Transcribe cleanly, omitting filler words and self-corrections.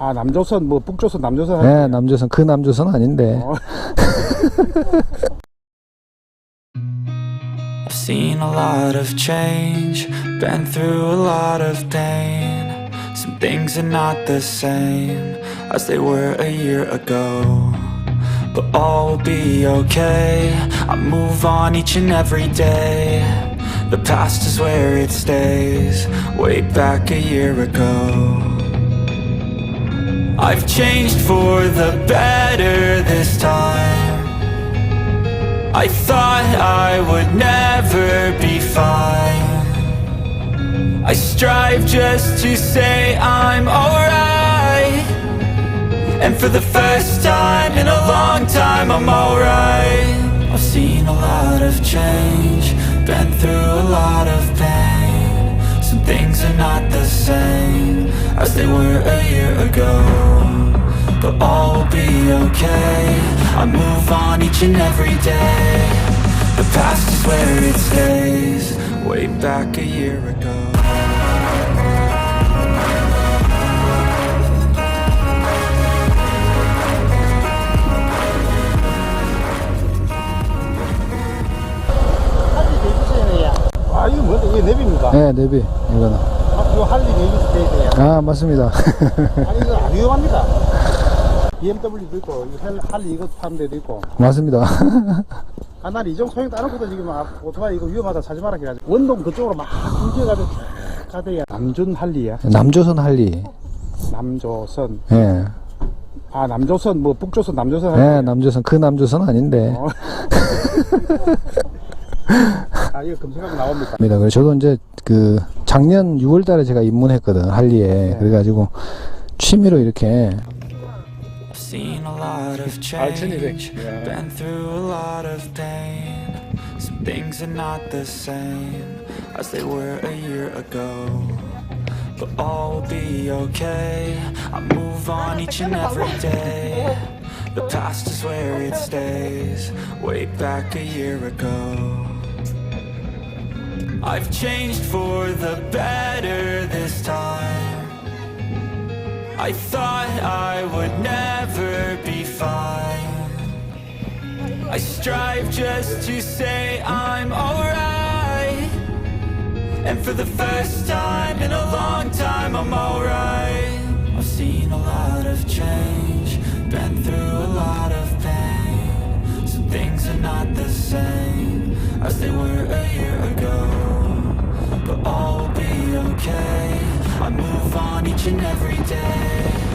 아, 남조선, 뭐, 북조선, 남조선. 네, 남조선. 그 남조선 아닌데. I've seen a lot of change, been through a lot of pain. Some things are not the same as they were a year ago, but all will be okay. I move on each and every day. The past is where it stays, way back a year ago. I've changed for the better this time. I thought I would never be fine. I strive just to say I'm alright, and for the first time in a long time I'm alright. I've seen a lot of change, been through a lot of pain. Some things are not the same as they were a year ago, but all will be okay. I move on each and every day. The past is where it stays, way back a year ago. 아, 이거 뭔데? 이게 내비입니까? 네, 내비. 이거는. 아, 이거 할리 내비 스테이트예요. 아, 맞습니다. 아니, 이거 안 위험합니다. BMW도 있고, 할리 이거 타는 데도 있고. 맞습니다. 아, 난 이종 소형 따놓고도 지금 오토바이 이거 위험하다 사지 마라 그래가지고. 원동 그쪽으로 막 굴려가지고 쫙 가대야. 남준 할리야. 남조선 할리. 남조선. 예. 네. 아, 남조선, 뭐, 북조선, 남조선 할리. 네, 남조선. 그 남조선 아닌데. 아, 이거 검색하면 나옵니까? 그래서 저도 이제 그 작년 6월 달에 제가 입문했거든, 할리에. 네. 그래가지고 취미로 이렇게. Seen a lot of change, been through a lot of pain. Some things are not the same as they were a year ago, but all will be okay. I move on each and every day. The past is where it stays, way back a year ago. I've changed for the better this time. I thought I would never be fine. I strive just to say I'm alright, and for the first time in a long time I'm alright. I've seen a lot of change, been through a lot of pain. Some things are not the same as they were a year ago, but all will be okay. I move on each and every day.